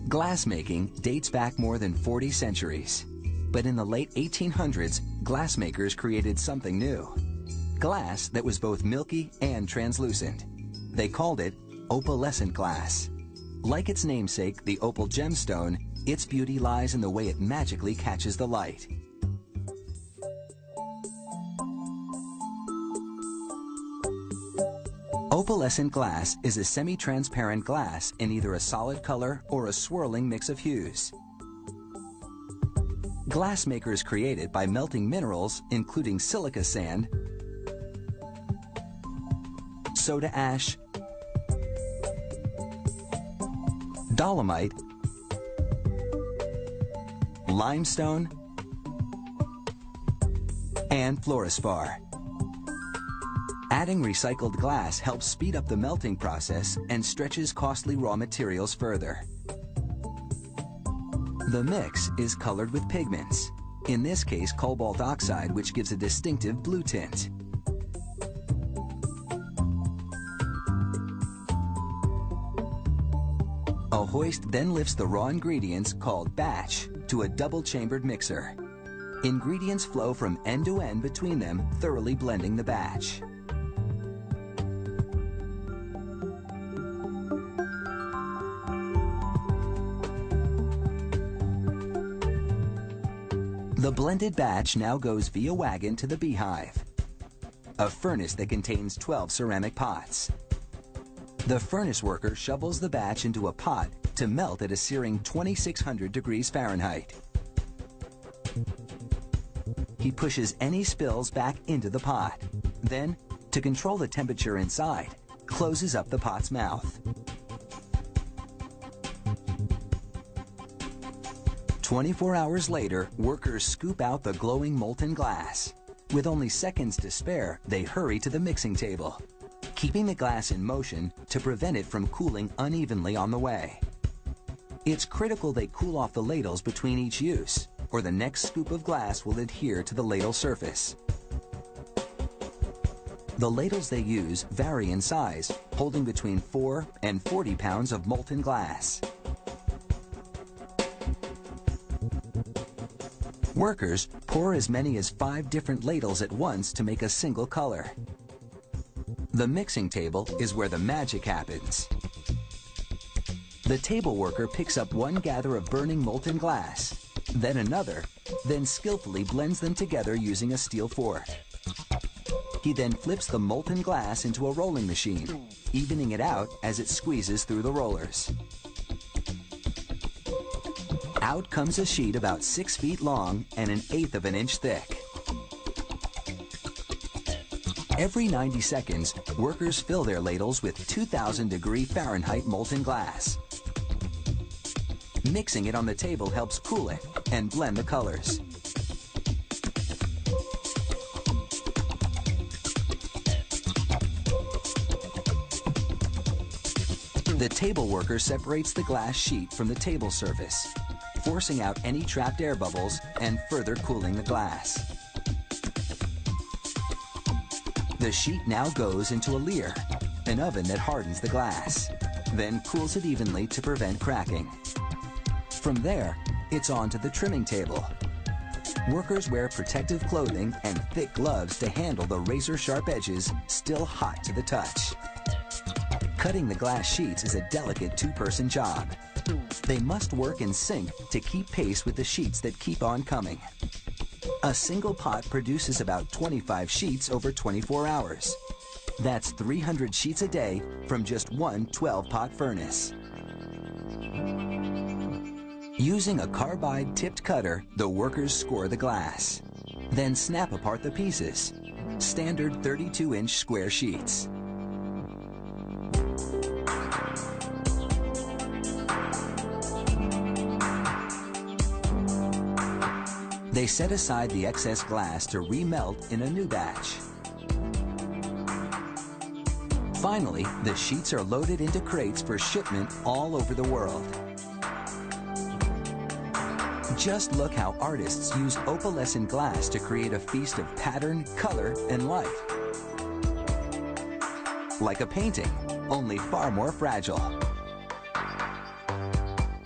Glassmaking dates back more than 40 centuries. But in the late 1800s, glassmakers created something new. Glass that was both milky and translucent. They called it opalescent glass. Like its namesake, the opal gemstone, its beauty lies in the way it magically catches the light. Opalescent glass is a semi-transparent glass in either a solid color or a swirling mix of hues. Glassmakers create it by melting minerals including silica sand, soda ash, dolomite, limestone, and fluorspar. Adding recycled glass helps speed up the melting process and stretches costly raw materials further. The mix is colored with pigments, in this case cobalt oxide, which gives a distinctive blue tint. A hoist then lifts the raw ingredients, called batch, to a double-chambered mixer. Ingredients flow from end to end between them, thoroughly blending the batch. The blended batch now goes via wagon to the beehive, a furnace that contains 12 ceramic pots. The furnace worker shovels the batch into a pot to melt at a searing 2600 degrees Fahrenheit. He pushes any spills back into the pot. Then, to control the temperature inside, closes up the pot's mouth. 24 hours later, workers scoop out the glowing molten glass. With only seconds to spare, they hurry to the mixing table, keeping the glass in motion to prevent it from cooling unevenly on the way. It's critical they cool off the ladles between each use, or the next scoop of glass will adhere to the ladle surface. The ladles they use vary in size, holding between 4 and 40 pounds of molten glass. Workers pour as many as 5 different ladles at once to make a single color. The mixing table is where the magic happens. The table worker picks up one gather of burning molten glass, then another, then skillfully blends them together using a steel fork. He then flips the molten glass into a rolling machine, evening it out as it squeezes through the rollers. Out comes a sheet about 6 feet long and 1/8 of an inch thick. Every 90 seconds, workers fill their ladles with 2000 degree Fahrenheit molten glass. Mixing it on the table helps cool it and blend the colors. The table worker separates the glass sheet from the table surface, forcing out any trapped air bubbles and further cooling the glass. The sheet now goes into a leer, an oven that hardens the glass, then cools it evenly to prevent cracking. From there, it's on to the trimming table. Workers wear protective clothing and thick gloves to handle the razor-sharp edges, still hot to the touch. Cutting the glass sheets is a delicate 2-person job. They must work in sync to keep pace with the sheets that keep on coming. A single pot produces about 25 sheets over 24 hours. That's 300 sheets a day from just one 12-pot furnace. Using a carbide-tipped cutter, the workers score the glass, then snap apart the pieces, standard 32-inch square sheets. They set aside the excess glass to remelt in a new batch. Finally, the sheets are loaded into crates for shipment all over the world. Just look how artists use opalescent glass to create a feast of pattern, color, and light. Like a painting, only far more fragile.